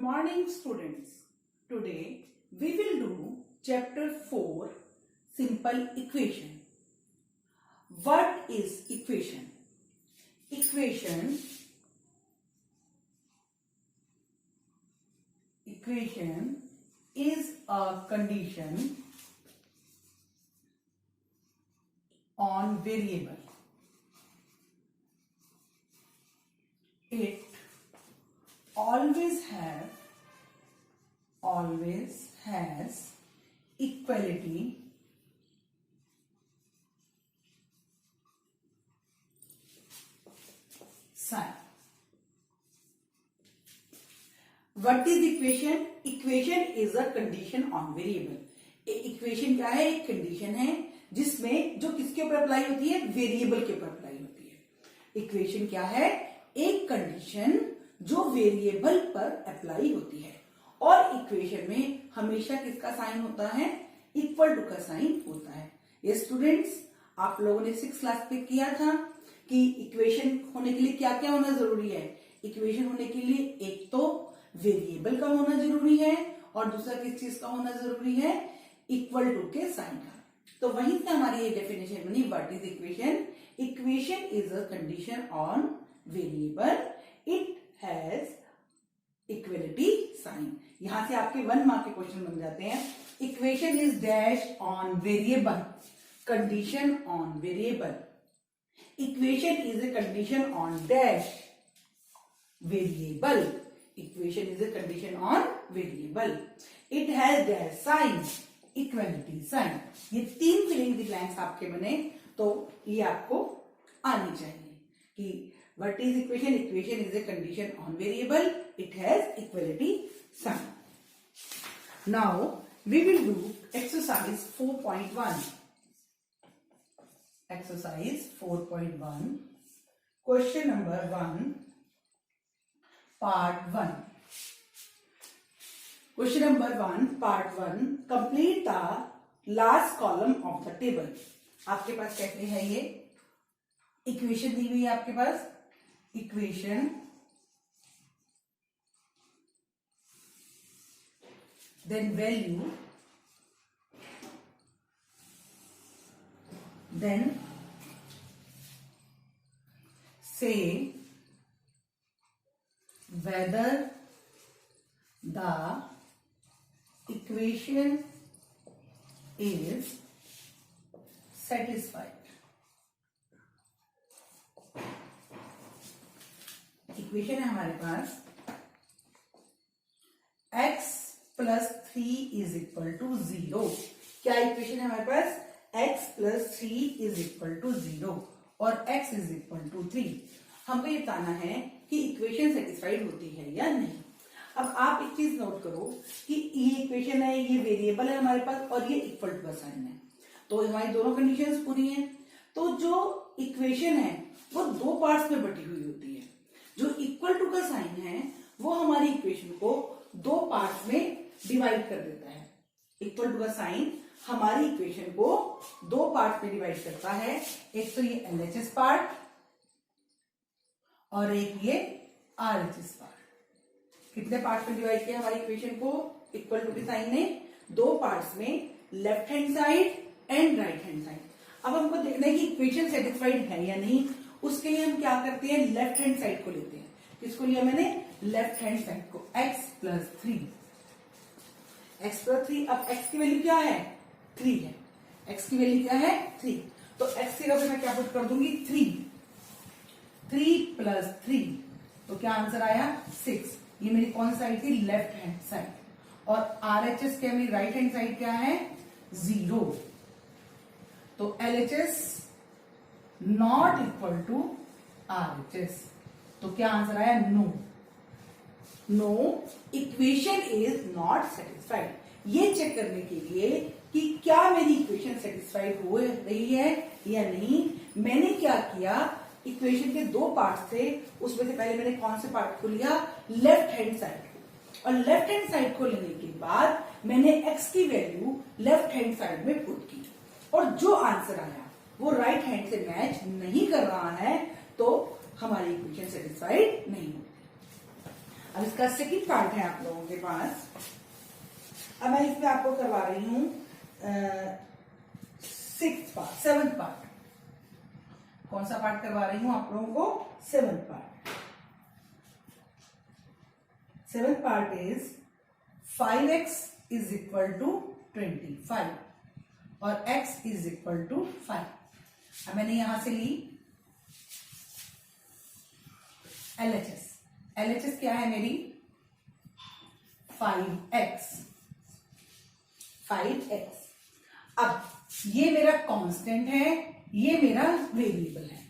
morning, students. Today we will do chapter 4, simple equation. What is equation? Equation is a condition on variable. It always has equality sign. What is equation? Equation is a condition on variable. Equation क्या है? एक condition है जिसमें जो किसके ऊपर apply होती है? वेरिएबल के ऊपर अप्लाई होती है. इक्वेशन क्या है? एक कंडीशन जो वेरिएबल पर अप्लाई होती है. और इक्वेशन में हमेशा किसका साइन होता है? इक्वल टू का साइन होता है. ये स्टूडेंट्स, आप लोगों ने 6th क्लास पे किया था कि इक्वेशन होने के लिए क्या क्या होना जरूरी है. इक्वेशन होने के लिए एक तो वेरिएबल का होना जरूरी है और दूसरा किस चीज का होना जरूरी है? इक्वल टू के साइन का. तो वहीं से हमारी ये डेफिनेशन बनी. What is equation? Equation is a condition on variable. It has equality sign. यहां से आपके 1 मार्क के क्वेश्चन बन जाते हैं. Equation is dash on variable. Condition on variable. Equation is a condition on dash variable. Equation is a condition on variable. It has dash sign, equality sign. ये 3 filling the blanks आपके बने तो ये आपको आनी चाहिए कि what is equation? Equation is a condition on variable. It has equality sign. Now we will do exercise 4.1. Exercise 4.1. Question number 1. Part 1. Question number 1, part 1. Complete the last column of the table. आपके पास कैसे है ये? Equation दी हुई है आपके पास. Equation, then value, then say whether the equation is satisfied. Equation है हमारे पास x plus 3 is equal to 0. क्या इक्वेशन है हमारे पास? x plus 3 is equal to 0 और x is equal to 3. हमको ये बताना है कि इक्वेशन सेटिस्फाइड होती है या नहीं. अब आप एक चीज नोट करो कि ये इक्वेशन है, ये वेरिएबल है हमारे पास और ये इक्वल टू का साइन है. तो हमारी दोनों कंडीशंस पूरी हैं. तो जो इक्वेशन है वो 2 पार्ट्स में बटी हुई होती है. जो इक्वल टू का साइन है वो हमारी इक्वेशन को 2 पार्ट्स में डिवाइड कर देता है. इक्वल टू का साइन हमारी इक्वेशन को 2 पार्ट्स में डिवाइड करता है. एक तो ये LHS पार्ट और एक ये RHS पार्ट. कितने पार्ट्स में डिवाइड किया हमारी इक्वेशन को? इक्वल टू के साइन ने 2 पार्ट्स में, left hand side and right hand side. अब हमको देखना है कि इक्वेशन सेटिस्फाइड है या नहीं. उसके लिए हम क्या करते हैं? लेफ्ट हैंड साइड को लेते हैं. किसको लिया मैंने? लेफ्ट हैंड साइड को. x plus 3. x plus 3. अब x की वैल्यू क्या है? 3 है. x की वैल्यू क्या है? 3. तो x की जगह मैं क्या पुट कर दूंगी? 3. 3 plus 3. तो क्या आंसर आया? 6. ये मेरी कौन साइड थी? Left hand side. और RHS क्या? मेरी राइट हैंड साइड क्या है? 0. तो LHS not equal to RHS. तो क्या आंसर आया? No. No, equation is not satisfied. ये चेक करने के लिए कि क्या मेरी इक्वेशन सेटिस्फाइड हो रही है या नहीं, मैंने क्या किया? इक्वेशन के 2 पार्ट्स थे, उसमें से पहले मैंने कौन से पार्ट को लिया? लेफ्ट हैंड साइड को. और लेफ्ट हैंड साइड को लेने के बाद मैंने x की वैल्यू लेफ्ट हैंड साइड में पुट की और जो आंसर आया वो राइट हैंड से मैच नहीं कर रहा है तो हमारी इक्वेशन सेटिस्फाइड नहीं होती. अब इसका सेकंड पार्ट है आप लोगों के पास। अब मैं इसमें आपको करवा रही हूं सेवंथ पार्ट। कौन सा पार्ट करवा रही हूं आप लोगों को? Seventh part. Seventh part is 5x is equal to 25 और x इज इक्वल टू 5। अब मैंने यहां से ली LHS। LHS क्या है मेरी? 5x। अब ये मेरा कांस्टेंट है, ये मेरा वेरिएबल है।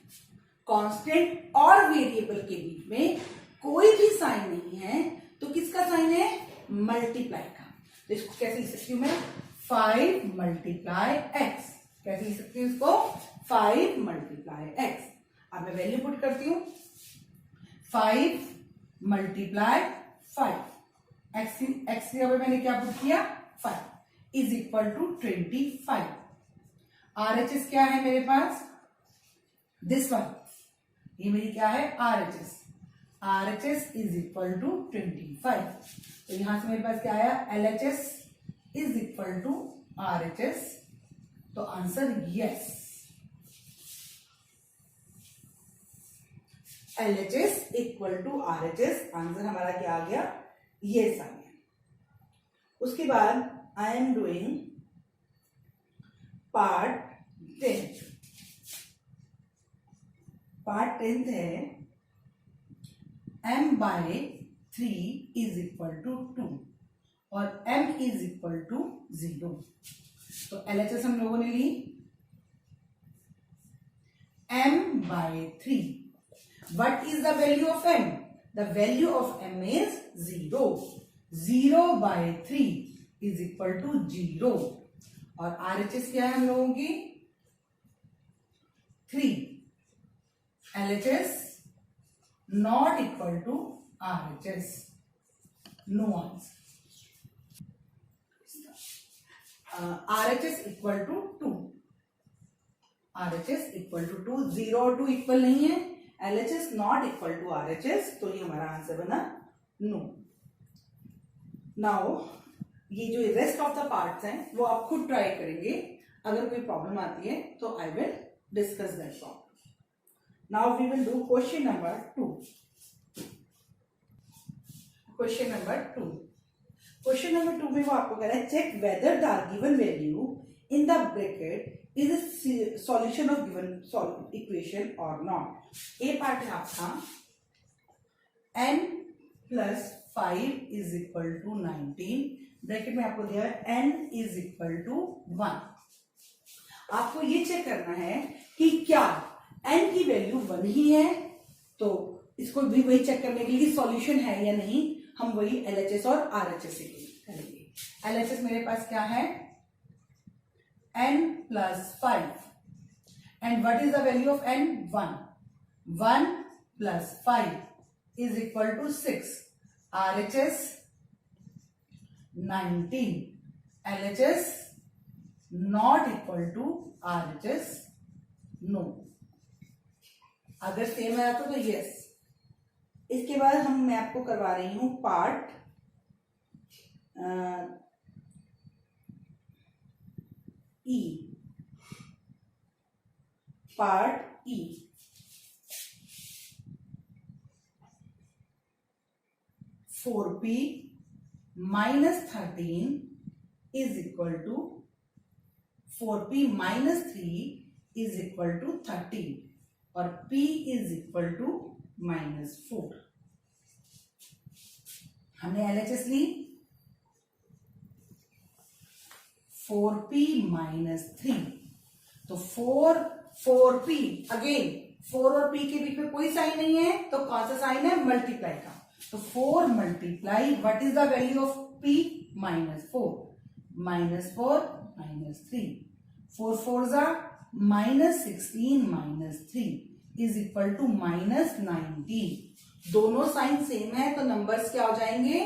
कांस्टेंट और वेरिएबल के बीच में कोई भी साइन नहीं है, तो किसका साइन है? मल्टीप्लाई का। तो इसको कैसे लिख सकती हूं मैं? 5 मल्टीप्लाई x। कैसे लिख सकती हूं इसको? 5 मल्टीप्लाई x। अब मैं वैल्यू पुट करती हूं। 5 मल्टीप्लाई 5 x की जगह मैंने क्या पुट किया? 5 इज इक्वल टू 25। RHS क्या है मेरे पास? This one. ये मेरी क्या है? RHS। RHS is equal to 25। तो यहां से मेरे पास क्या आया? LHS is equal to RHS। तो answer yes. LHS equal to RHS। Answer हमारा क्या आ गया? यस आ गया। उसके बाद I am doing part 10th। Part 10th है m by 3 is equal to 2 और m इज इक्वल टू 0। तो LHS हम लोगों ने ली m by 3। What is the value of m? The value of m is 0. 0 by 3 is equal to 0. और RHS क्या है हम लोगों की? 3. LHS not equal to RHS. No answer. RHS equal to 2. RHS equal to 2. 0 और 2 equal नहीं है। LHS not equal to RHS। तो ये हमारा आंसर बना नो। नाउ ये जो रेस्ट ऑफ द पार्ट्स हैं वो आप खुद ट्राई करेंगे। अगर कोई प्रॉब्लम आती है तो I will discuss that problem. Now we will do question number 2। Question number 2। Question number 2 में वो आपको कह रहा है check whether the given value in the bracket is a solution of given equation or not। A part है आपका n plus 5 is equal to 19। Bracket में आपको दिया है n is equal to 1। आपको ये चेक करना है कि क्या n की वैल्यू 1 ही है। तो इसको भी वही चेक करने के लिए सॉल्यूशन है या नहीं, हम वही LHS और RHS से करेंगे। LHS मेरे पास क्या है? n plus 5 and what is the value of n? 1. 1 plus 5 is equal to 6। RHS 19। LHS not equal to RHS no। अगर सेम है तो यस। इसके बाद मैं आपको करवा रही हूं part E। Part E 4p minus 13 is equal to 4p minus 3 is equal to 13 और p is equal to minus 4। हमने LHS ली 4p minus 3। तो 4p अगेन 4 और p के बीच में कोई साइन नहीं है, तो कौन सा साइन है? मल्टीप्लाई का। तो 4 multiply what is the value of p? -4। -4 -3 4 4 जा -16 -3 इज इक्वल टू -19। दोनों साइन सेम है तो नंबर्स क्या हो जाएंगे?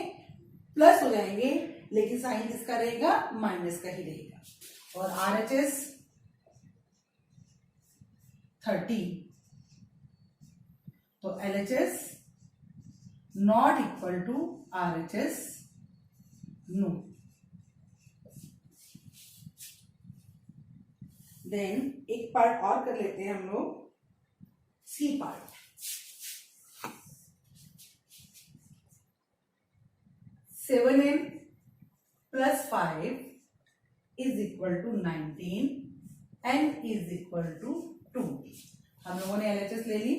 प्लस हो जाएंगे, लेकिन साइन किसका रहेगा? माइनस का ही रहेगा। और RHS 30 तो LHS not equal to RHS no. Then एक पार्ट और कर लेते हैं हम लोग, C part. 7n plus 5 is equal to 19, n is equal to 2। हम लोगों ने LHS ले ली।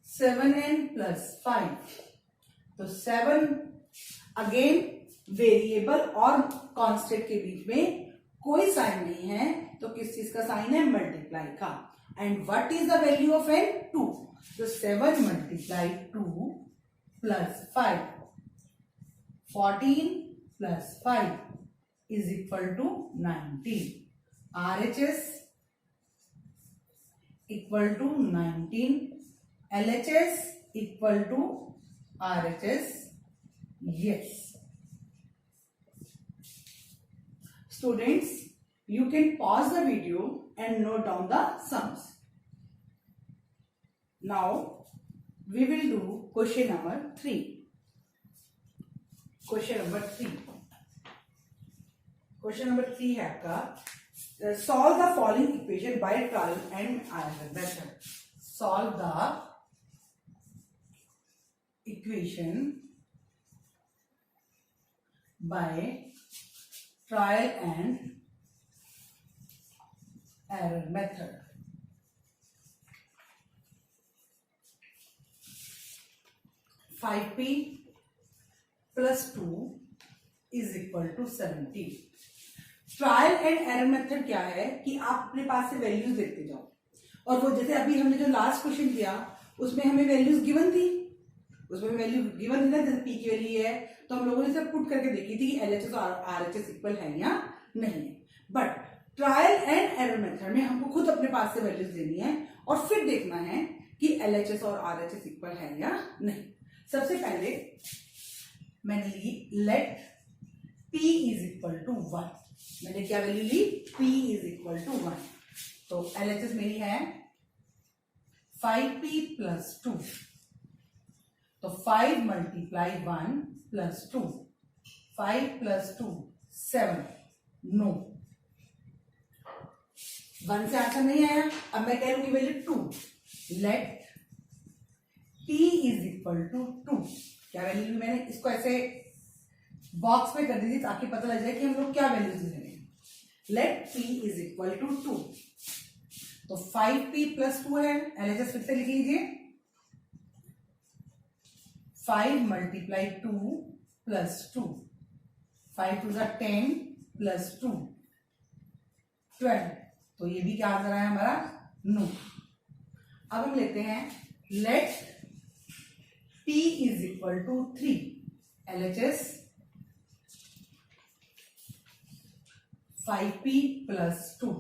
7n plus 5, तो 7 अगेन वेरिएबल और कांस्टेंट के बीच में कोई साइन नहीं है, तो किस चीज का साइन है? मल्टीप्लाई का। And what is the value of n? 2। तो 7 multiply 2 plus 5, 14 plus 5 is equal to 19। RHS equal to 19, LHS equal to RHS। yes, students, you can pause the video and note down the sums. Now we will do question number 3। question number 3 है आपका, solve the following equation by trial and error method। solve the equation by trial and error method। Five P plus 2 is equal to 70। Trial and error method क्या है कि आप अपने पास से values देखते जाओ, और वो जैसे अभी हमने जो लास्ट क्वेश्चन किया उसमें हमें वैल्यूज गिवन थी, ना, जैसे पी की वैल्यू है तो हम लोगों ने सब पुट करके देखी थी कि LHS और RHS इक्वल है या नहीं है। But trial and error method में हमको खुद अपने पास से वैल्यूज देनी है और फिर देखना है कि LHS और RHS इक्वल है या नहीं। सबसे पहले मैंने ली let P is equal to 1। मैंने क्या वैल्यू ली? P is equal to 1। तो LHS मेरी है 5P प्लस 2, तो 5 मल्टीप्लाई 1 प्लस 2, 5 प्लस 2 7। नो, 1 से आंसर नहीं आया। अब मैं कह लूंगी value 2। Let P is equal to 2। क्या वैल्यू ली मैंने? इसको ऐसे बॉक्स में कर दीजिए ताकि पता लग जाए कि हम लोग क्या वैल्यूज ले रहे हैं। Let P is equal to 2, तो 5P प्लस 2 है। LHS फिर से लिख लीजिए, 5 मल्टीप्लाई 2 प्लस 2, 5 टू ज़ा 10 प्लस 2 12। तो ये भी क्या आंसर आया हमारा? नो। अब हम लेते हैं let P is equal to 3। LHS 5P plus 2,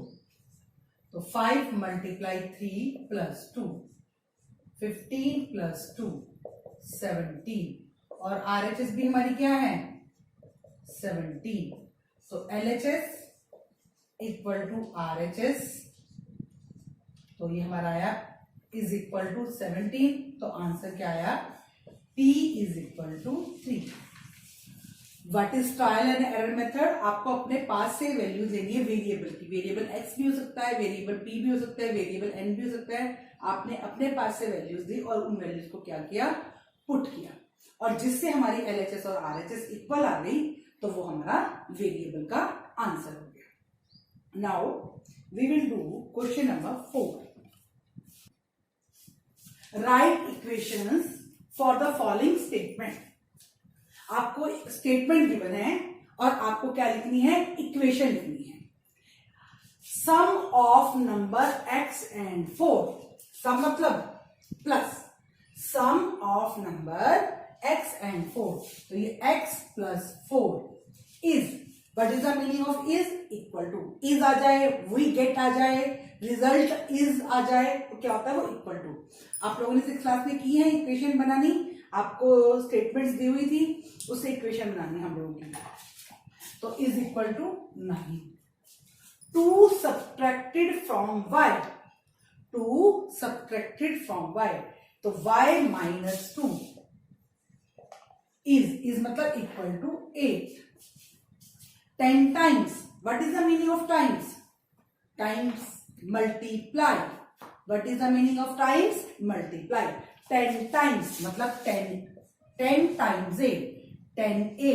तो 5 मल्टीप्लाई 3 प्लस 2, 15 प्लस 2 17। और RHS भी हमारी क्या है? 17। तो LHS इक्वल टू RHS, तो ये हमारा आया इज इक्वल टू 17। तो आंसर क्या आया? P is equal to 3। What is trial and error method? आपको अपने पास से वैल्यू देनी है वेरिएबल की। वेरिएबल x भी हो सकता है, वेरिएबल p भी हो सकता है, वेरिएबल n भी हो सकता है। आपने अपने पास से वैल्यूज दी और उन वैल्यूज को क्या किया? पुट किया, और जिससे हमारी LHS और RHS इक्वल आ गई तो वो हमारा वेरिएबल का आंसर हो गया। Now we will do question number 4। Write equations for the following statement. आपको स्टेटमेंट गिवन है और आपको क्या लिखनी है? इक्वेशन लिखनी है। Sum of number x and 4। Sum मतलब plus, sum of number x and 4। तो ये x plus 4 is, what is the meaning of is? Equal to. Is आ जाए, वी गेट आ जाए, रिजल्ट इज आ जाए, तो क्या होता है? वो इक्वल टू। आप लोगों ने 6th क्लास में की है इक्वेशन बनानी, आपको स्टेटमेंट्स दी हुई थी, उससे इक्वेशन बनानी हम लोगों की। तो is equal to 9। 2 subtracted from y, 2 subtracted from y। तो y माइनस 2 इज मतलब equal to 8. 10 times, what is the meaning of times? Times multiply. What is the meaning of times? Multiply. 10 times मतलब 10 times a, 10a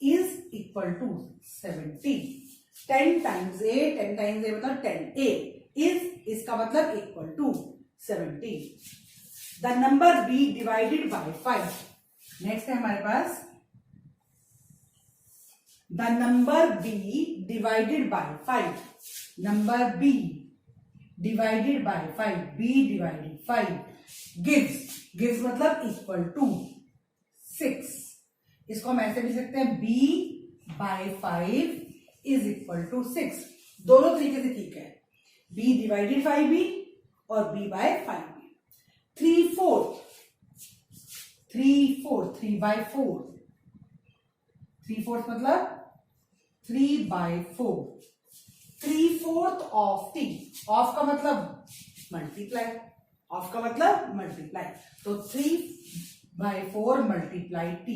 is equal to 70. 10 times a मतलब 10a is, इसका मतलब equal to 70. The number b divided by 5. Next है हमारे पास the number b divided by 5. Number b divided by 5, b divided 5 gives मतलब equal to 6. इसको हम ऐसे भी सकते हैं b by 5 is equal to 6. दोनों तरीके से ठीक है, b डिवाइडेड 5b और b बाय 5b. 3/4 3 by 4. 3/4 मतलब 3 by 4. 3/4 of t. ऑफ का मतलब मल्टीप्लाई. ऑफ का मतलब मल्टीप्लाई. तो 3 by 4 multiply t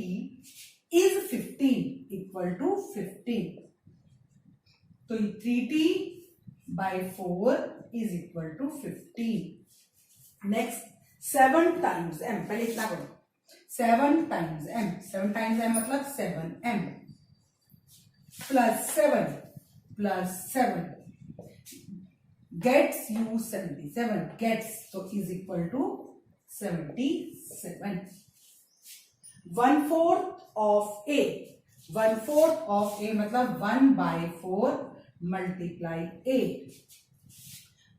is 15 equal to 15. तो 3t by 4 is equal to 15. Next 7 times m. पहले इतना करो, 7 टाइम्स m. 7 टाइम्स m मतलब 7m plus 7 gets you 77. Gets तो is equal to 77. 1/4 of a. 1/4 of a मतलब 1 by 4 multiply a.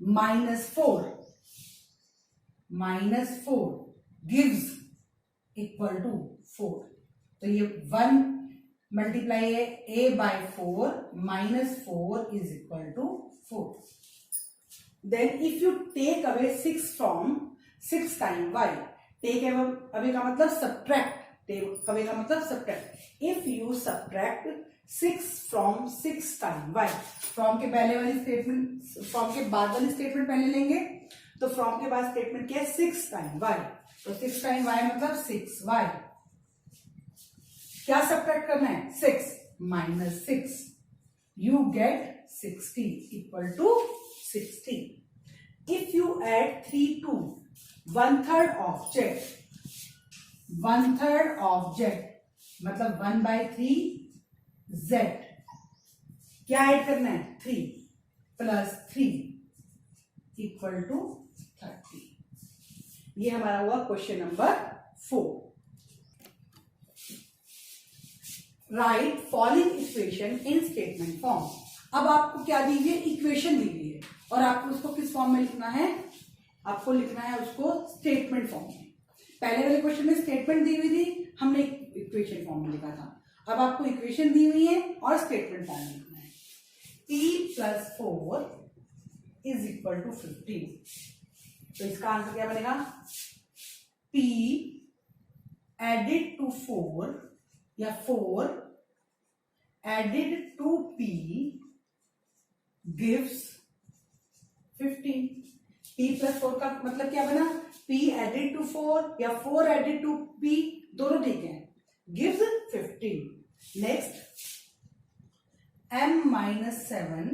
-4 gives equal to 4. तो ये 1 multiply है a by 4 -4 is equal to 4. Then if you take away 6 from 6 time y. Take away का मतलब subtract. Take away का मतलब subtract. If you subtract 6 from 6 time y. From के पहले वाली स्टेटमेंट, फ्रॉम के बाद वाली स्टेटमेंट पहले लेंगे. तो फ्रॉम के बाद स्टेटमेंट क्या है? 6 टाइम y. तो 6 टाइम y मतलब 6y. क्या सब्ट्रैक्ट करना है? 6 minus 6. You get 60 equal to 60. If you add 3 to 1/3 of z. 1/3 of z मतलब 1/3 z. क्या ऐड करना है? 3 प्लस 3 इक्वल टू 30. ये हमारा हुआ question number 4. Right following equation in statement form. अब आपको क्या दी हुई है? इक्वेशन दी हुई है और आपको उसको किस फॉर्म में लिखना है? आपको लिखना है उसको स्टेटमेंट फॉर्म में. पहले वाले क्वेश्चन में स्टेटमेंट दी हुई थी, हमने इक्वेशन फॉर्म में लिखा था. अब आपको इक्वेशन दी हुई है और स्टेटमेंट फॉर्म में लिखना है. p + 4 is equal to 15. तो इसका आंसर क्या बनेगा? p एडेड टू 4 या 4 added to p gives 15. p + 4 का मतलब क्या बना? p एडेड टू 4 या 4 एडेड टू p, दोनों ठीक है. Gives 15. Next m - 7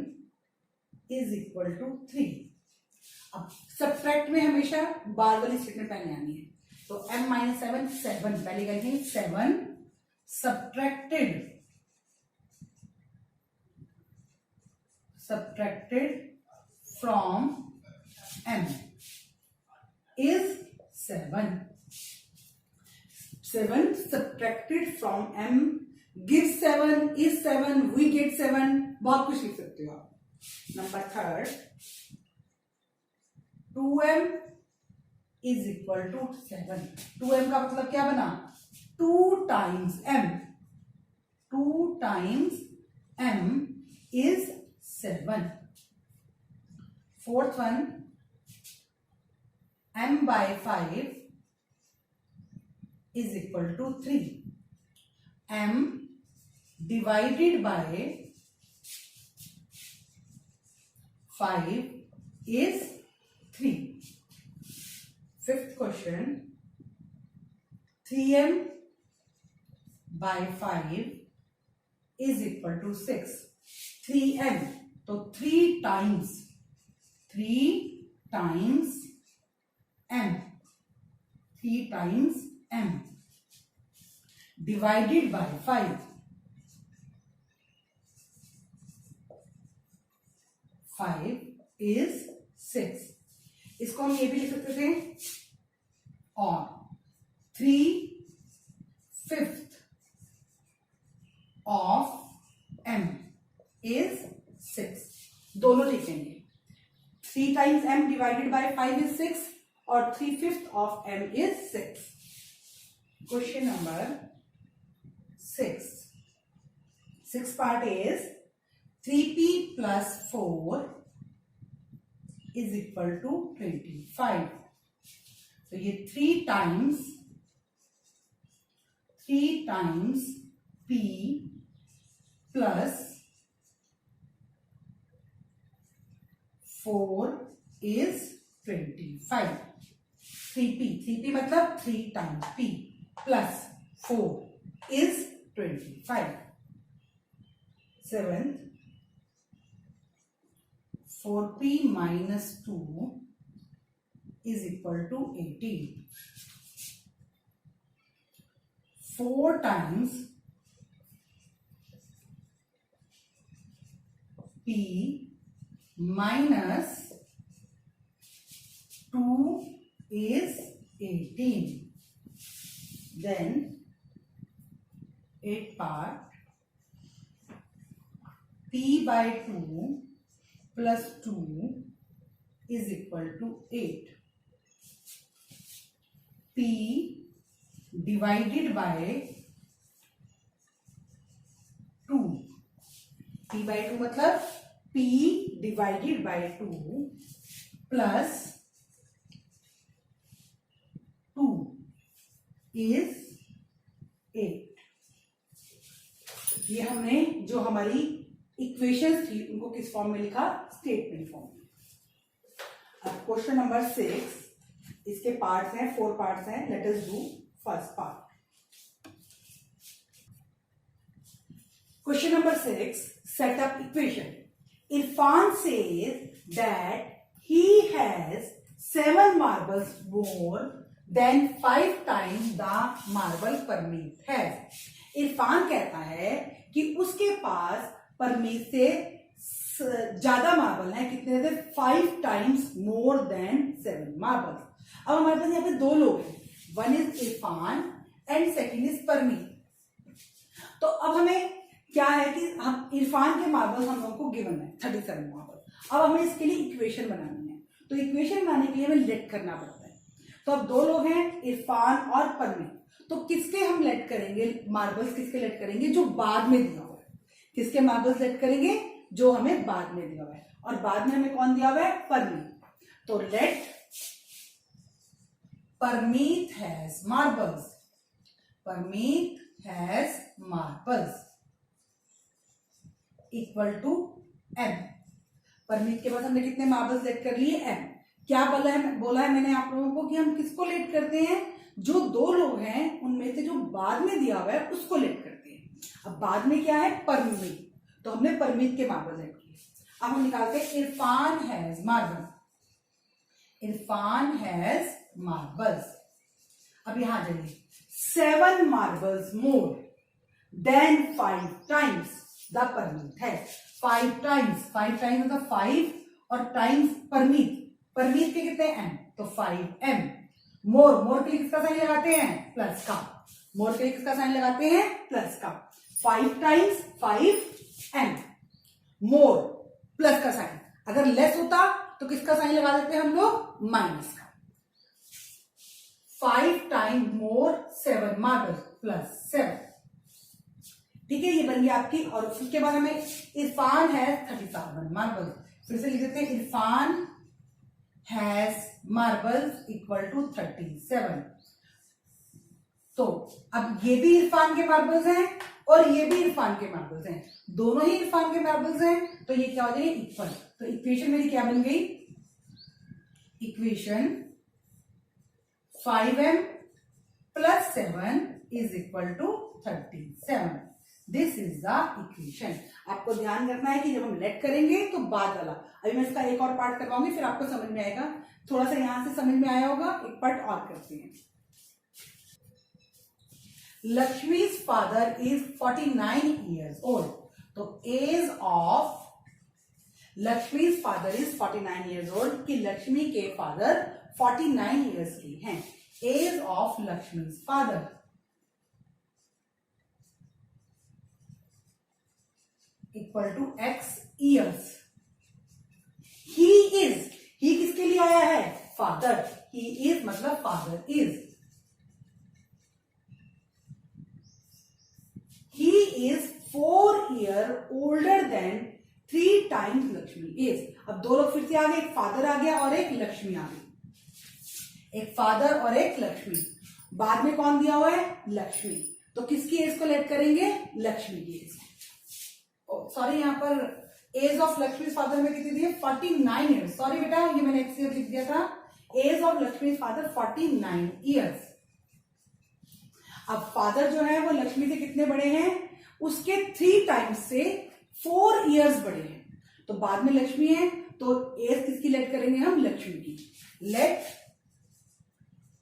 is equal to 3. अब सब्ट्रैक्ट में हमेशा बार वाली स्टेटमेंट पहले आनी है. तो m - 7 7 पहले करेंगे. 7 subtracted from m is 7. 7 subtracted from m gives 7 is 7. We get 7. बहुत कुछ लिख सकते हो आप. Number 3 2m is equal to 7. 2m का मतलब क्या बना? 2 times m. 2 times m is 7. Fourth one m/5 is equal to 3. m divided by 5 is 3. Fifth question, 3m by 5 is equal to 6. 3m, तो 3 times m divided by 5. 5 is 6. इसको हम ये भी लिख सकते थे, और 3/5 of m is 6. दोनों लिखेंगे. 3 times m divided by 5 is 6 और 3/5 of m is 6. Question number 6. Sixth part is 3p plus 4 is equal to 25. तो ये 3 times p plus 4 is 25. 3p मतलब 3 times p plus 4 is 25. Seventh, 4p minus 2 is equal to 18. 4 times p minus 2 is 18. Then 8 part, p by 2 plus 2 is equal to 8. p divided by 2. p by 2 मतलब p divided by 2 plus 2 is 8. ये हमने जो हमारी equations थी उनको किस form में लिखा, स्टेटमेंट फॉर्म में. अब क्वेश्चन नंबर 6, इसके पार्ट्स हैं, 4 पार्ट्स हैं. Let us do first part. Question number 6, set up equation. Irfan says that he has 7 marbles more than 5 times the marble Parmeet has. Irfan कहता है कि उसके पास परमीत से ज्यादा मार्बल है. कितने थे? 5 times more than 7 marbles. अब हमारे पास यहाँ पे 2 लोग हैं, one is Irfan and second is Parmeet. तो अब हमें क्या है कि हम इरफान के मार्बल हम लोगों को गिवन है 37 मार्बल. अब हमें इसके लिए इक्वेशन बनानी है. तो इक्वेशन बनाने के लिए हमें लेट करना पड़ता है. तो अब 2 लोग हैं, इरफान और परमीत. तो किसके हम लेट करेंगे मार्बल्स? किसके लेट करेंगे? जो बाद में दिया हुआ है. किसके मार्बल्स लेट करेंगे? जो हमें बाद में दिया हुआ है. और बाद में हमें कौन दिया हुआ है? परमीत. तो let Parmeet has marbles. Parmeet has marbles equal to m. Parmeet के पास हमने कितने मार्बल्स लेट कर लिए? m. क्या बोला है मैंने आप लोगों को कि हम किसको लेट करते हैं? जो 2 लोग हैं उनमें से जो बाद में दिया हुआ है उसको लेट करते हैं. अब बाद में क्या है? परमीत. तो हमने परमीत के मार्बल लेट किए. अब हम निकालते हैं Irfan has marble. Irfan has marbles. अब यहां जाइए, 7 marbles more than 5 times the Parmeet है. 5 times मतलब 5 और टाइम्स परमीत. परमीत के कितने? m. तो 5m. मोर के लिए किसका साइन लगाते हैं? प्लस का. मोर के लिए किसका साइन लगाते हैं? प्लस का. 5 times 5m. मोर प्लस का साइन. अगर लेस होता तो किसका साइन लगा देते हैं हम लोग? माइनस का. 5 times more 7 marbles प्लस 7. ठीक है, ये बन गई आपकी. और उसके बाद हमें इरफान हैज 37 मार्बल. फिर से लिख देते हैं Irfan has marbles equal to 37. तो अब ये भी इरफान के मार्बल्स हैं और ये भी इरफान के मार्बल्स हैं. दोनों ही इरफान के मार्बल्स हैं. तो ये क्या हो जाएगा? इक्वल. तो इक्वेशन मेरी क्या बन गई? Equation 5m plus 7 is equal to 37. This is the equation. आपको ध्यान रखना है कि जब हम लेट करेंगे तो बाद वाला. अभी मैं इसका एक और पार्ट करवाऊंगी, फिर आपको समझ में आएगा. थोड़ा सा यहां से समझ में आया होगा. एक पार्ट और करते हैं. लक्ष्मी's father is 49 years old. तो as of Lakshmi's father is 49 years old कि लक्ष्मी के फादर 49 years के हैं. Age of Lakshmi's father equal to x years. He is, he किसके लिए आया है? फादर. ही इज मतलब father is. He is 4 years older than 3 times Lakshmi is. अब दो लोग फिर से आ गए, एक फादर आ गया और एक लक्ष्मी आ गई. एक फादर और एक लक्ष्मी. बाद में कौन दिया हुआ है? लक्ष्मी. तो किसकी एज को लेट करेंगे? लक्ष्मी की एज. सॉरी, यहां पर एज ऑफ लक्ष्मी फादर में कितनी दी है? 49 ईयर्स. सॉरी बेटा, ये मैंने एक्स ईयर लिख दिया था. Age of Lakshmi father 49 years. अब फादर जो है वो लक्ष्मी से कितने बड़े हैं? उसके 3 टाइम्स से 4 इयर्स बड़े हैं. तो बाद में लक्ष्मी है, तो एज किसकी लेट करेंगे हम? लक्ष्मी की. Let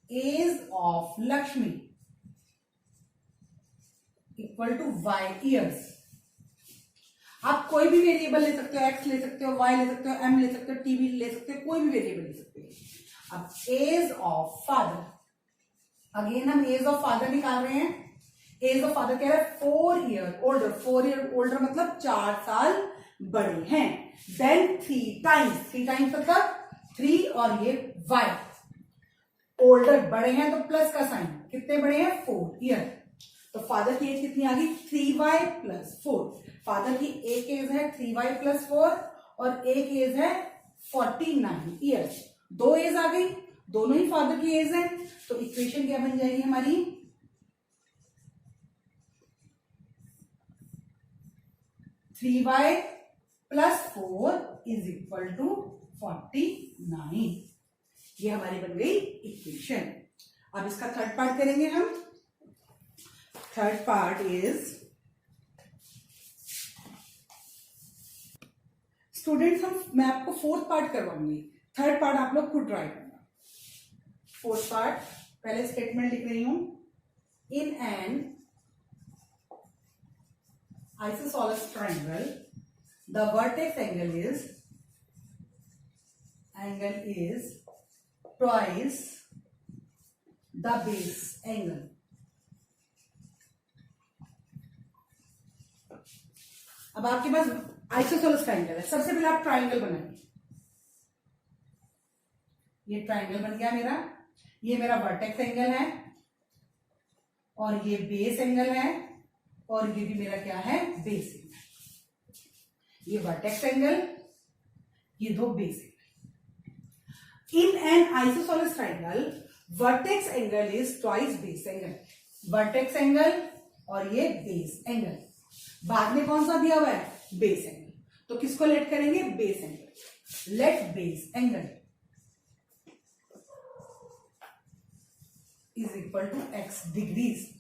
age of Lakshmi equal to y years. आप कोई भी वेरिएबल ले सकते हो, x ले सकते हो, y ले सकते हो, m ले सकते हो, t ले सकते हो, कोई भी वेरिएबल ले सकते हो. अब एज ऑफ फादर, अगेन हम एज ऑफ फादर निकाल रहे हैं. एज ऑफ फादर कह रहा है 4 ईयर ओल्डर. 4 ईयर ओल्डर मतलब 4 साल बड़े हैं. Then 3 times. 3 टाइम्स मतलब 3 और ये y. ओल्डर बड़े हैं तो प्लस का साइन. कितने बड़े हैं? 4 ईयर. तो फादर की एज कितनी आ गई? 3y plus 4. फादर की एक एज है 3y प्लस 4 और एक एज है 49 ईयर्स. 2 एज आ गई, दोनों ही फादर की एज है. तो इक्वेशन क्या बन जाएगी हमारी? Three Y plus 4 is equal to 49. ये हमारी बन गई इक्वेशन. अब इसका थर्ड पार्ट करेंगे हम. थर्ड पार्ट इज, स्टूडेंट्स मैं आपको फोर्थ पार्ट करवाऊंगी. थर्ड पार्ट आप लोग खुद ट्राई करना. फोर्थ पार्ट, पहले स्टेटमेंट लिख रही हूं. In an isosceles triangle the vertex angle is twice the base angle. अब आपके पास आइसोसेलेस ट्राइंगल है. सबसे पहले आप ट्राइंगल बनाएंगे. ये ट्राइंगल बन गया मेरा. ये मेरा वर्टेक्स एंगल है और ये बेस एंगल है और ये भी मेरा क्या है? Base angle. ये वर्टेक्स एंगल, ये दो base angle. In an isosceles triangle vertex angle is twice base angle. Vertex angle और ये बेस एंगल. बाद में कौन सा दिया हुआ है? Base angle. तो किसको लेट करेंगे? Base angle. Let base angle is equal to x degrees.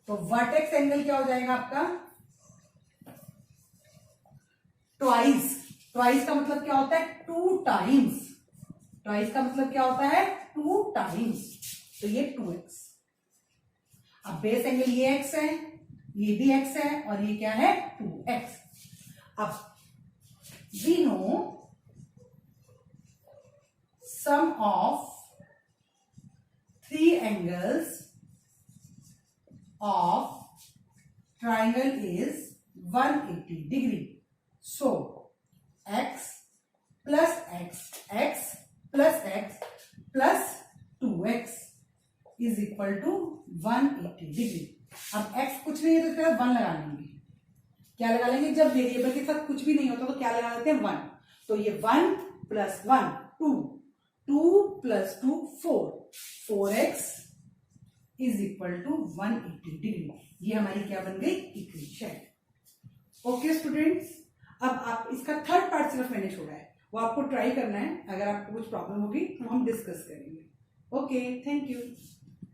तो वर्टेक्स एंगल क्या हो जाएगा आपका? ट्वाइस. ट्वाइस का मतलब क्या होता है? 2 टाइम्स. ट्वाइस का मतलब क्या होता है? 2 टाइम्स. तो ये 2x. अब बेस एंगल ये x है, ये भी x है और ये क्या है? 2x. अब we know sum of 3 angles of triangle is 180 degree. So x plus x, x plus x plus 2x is equal to 180 degree. अब x कुछ नहीं है तो 1 लगा लेंगे. क्या लगा लेंगे? जब वेरिएबल के साथ कुछ भी नहीं होता तो क्या लगा लेते हैं? 1. तो ये 1 plus 1 2, 2 plus 2 4, 4x is equal to 180 degree. ये हमारी क्या बन गई? इक्वेशन. ओके स्टूडेंट्स, अब आप इसका थर्ड पार्ट सिर्फ मैंने छोड़ा है, वो आपको ट्राई करना है. अगर आपको कुछ प्रॉब्लम होगी तो हम डिस्कस करेंगे. Okay, thank you.